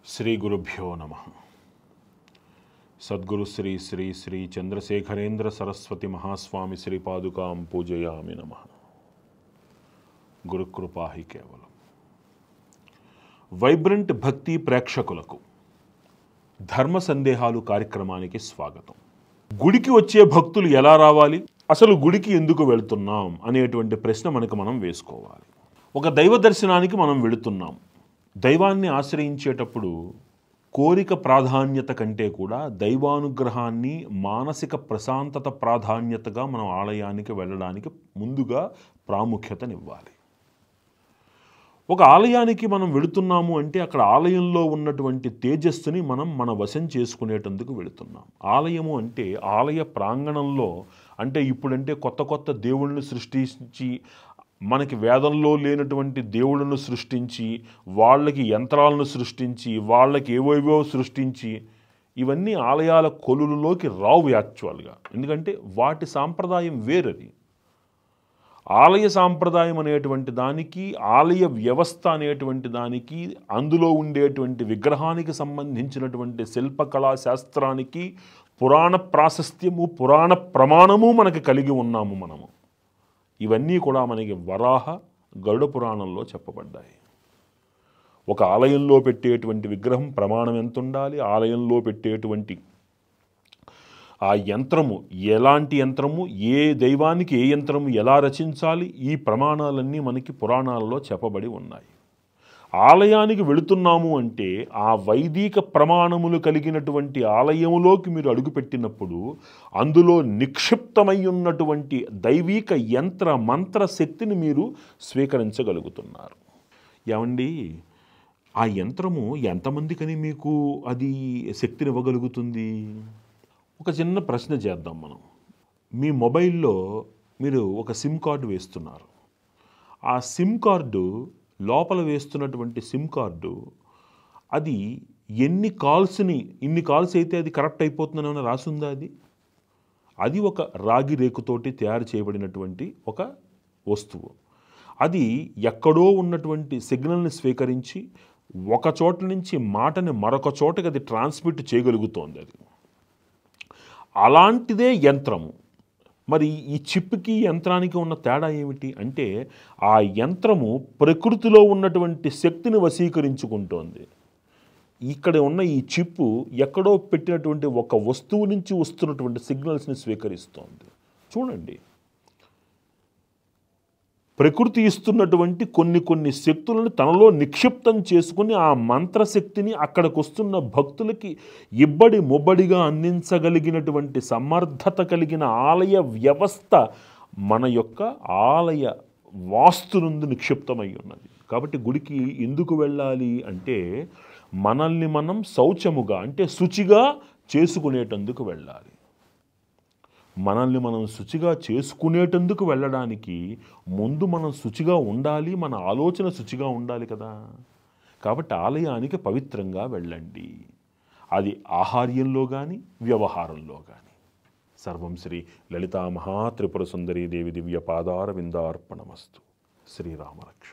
శ్రీ గురుభ్యో నమః. సద్గురు శ్రీ శ్రీ శ్రీ చంద్రశేఖరేంద్ర సరస్వతి మహాస్వామి శ్రీపాదుకాం పూజయామి నమః. గురుకృపా హి కేవలం. వైబ్రెంట్ భక్తి ప్రేక్షకులకు ధర్మ సందేహాలు కార్యక్రమానికి స్వాగతం. గుడికి వచ్చే భక్తులు ఎలా రావాలి, అసలు గుడికి ఎందుకు వెళుతున్నాం అనేటువంటి ప్రశ్న మనం వేసుకోవాలి. ఒక దైవ దర్శనానికి మనం వెళుతున్నాం. దైవాన్ని ఆశ్రయించేటప్పుడు కోరిక ప్రాధాన్యత కంటే కూడా దైవానుగ్రహాన్ని, మానసిక ప్రశాంతత ప్రాధాన్యతగా మనం ఆలయానికి వెళ్ళడానికి ముందుగా ప్రాముఖ్యతనివ్వాలి. ఒక ఆలయానికి మనం వెళుతున్నాము అంటే అక్కడ ఆలయంలో ఉన్నటువంటి తేజస్సుని మన వశం చేసుకునేటందుకు వెళుతున్నాం. ఆలయము అంటే ఆలయ ప్రాంగణంలో అంటే ఇప్పుడంటే కొత్త దేవుళ్ళని సృష్టించి, మనకి వేదంలో లేనటువంటి దేవుళ్ళను సృష్టించి, వాళ్ళకి యంత్రాలను సృష్టించి, వాళ్ళకి ఏవేవో సృష్టించి, ఇవన్నీ ఆలయాల కొలులులోకి రావు యాక్చువల్గా. ఎందుకంటే వాటి సాంప్రదాయం వేరది. ఆలయ సాంప్రదాయం అనేటువంటి దానికి, ఆలయ వ్యవస్థ అనేటువంటి దానికి, అందులో ఉండేటువంటి విగ్రహానికి సంబంధించినటువంటి శిల్పకళా శాస్త్రానికి పురాణ ప్రాశస్త్యము, పురాణ ప్రమాణము మనకి కలిగి ఉన్నాము మనము. ఇవన్నీ కూడా మనకి వరాహ, గరుడ పురాణంలో చెప్పబడ్డాయి. ఒక ఆలయంలో పెట్టేటువంటి విగ్రహం ప్రమాణం ఎంత ఉండాలి, ఆలయంలో పెట్టేటువంటి ఆ యంత్రము ఎలాంటి యంత్రము, ఏ దైవానికి ఏ యంత్రము ఎలా రచించాలి, ఈ ప్రమాణాలన్నీ మనకి పురాణాలలో చెప్పబడి ఉన్నాయి. ఆలయానికి వెళుతున్నాము అంటే ఆ వైదిక ప్రమాణములు కలిగినటువంటి ఆలయములోకి మీరు అడుగుపెట్టినప్పుడు అందులో నిక్షిప్తమై ఉన్నటువంటి దైవిక యంత్ర మంత్ర శక్తిని మీరు స్వీకరించగలుగుతున్నారు. ఏమండి, ఆ యంత్రము ఎంతమందికని మీకు అది శక్తిని ఇవ్వగలుగుతుంది? ఒక చిన్న ప్రశ్న చేద్దాం మనం. మీ మొబైల్లో మీరు ఒక సిమ్ కార్డు వేస్తున్నారు. ఆ సిమ్ కార్డు లోపల వేస్తున్నటువంటి సిమ్ కార్డు అది ఇన్ని కాల్స్ అయితే అది కరెక్ట్ అయిపోతుందని ఏమైనా రాసుందా? అది ఒక రాగి రేకుతోటి తయారు చేయబడినటువంటి ఒక వస్తువు. అది ఎక్కడో ఉన్నటువంటి సిగ్నల్ని స్వీకరించి ఒక చోట నుంచి మాటని మరొక చోటకి అది ట్రాన్స్మిట్ చేయగలుగుతోంది. అది అలాంటిదే యంత్రము. మరి ఈ చిప్కి యంత్రానికి ఉన్న తేడా ఏమిటి అంటే ఆ యంత్రము ప్రకృతిలో ఉన్నటువంటి శక్తిని వశీకరించుకుంటోంది. ఇక్కడ ఉన్న ఈ చిప్పు ఎక్కడో పెట్టినటువంటి ఒక వస్తువు నుంచి వస్తున్నటువంటి సిగ్నల్స్ని స్వీకరిస్తోంది. చూడండి, ప్రకృతి ఇస్తున్నటువంటి కొన్ని శక్తులను తనలో నిక్షిప్తం చేసుకుని ఆ మంత్రశక్తిని అక్కడికి వస్తున్న భక్తులకి ఇబ్బడి ముబ్బడిగా అందించగలిగినటువంటి సమర్థత కలిగిన ఆలయ వ్యవస్థ మన యొక్క ఆలయ వాస్తునందు నిక్షిప్తమై ఉన్నది. కాబట్టి గుడికి ఎందుకు వెళ్ళాలి అంటే మనల్ని మనం శౌచముగా అంటే శుచిగా చేసుకునేటందుకు వెళ్ళాలి. మనల్ని మనం శుచిగా చేసుకునేటందుకు వెళ్ళడానికి ముందు మనం శుచిగా ఉండాలి, మన ఆలోచన శుచిగా ఉండాలి కదా. కాబట్టి ఆలయానికి పవిత్రంగా వెళ్ళండి. అది ఆహార్యంలో కానీ వ్యవహారంలో కానీ. సర్వం శ్రీ లలితా మహాత్రిపుర సుందరీ దేవి దివ్య పాదార విందార్పణమస్తు. శ్రీరామరక్ష.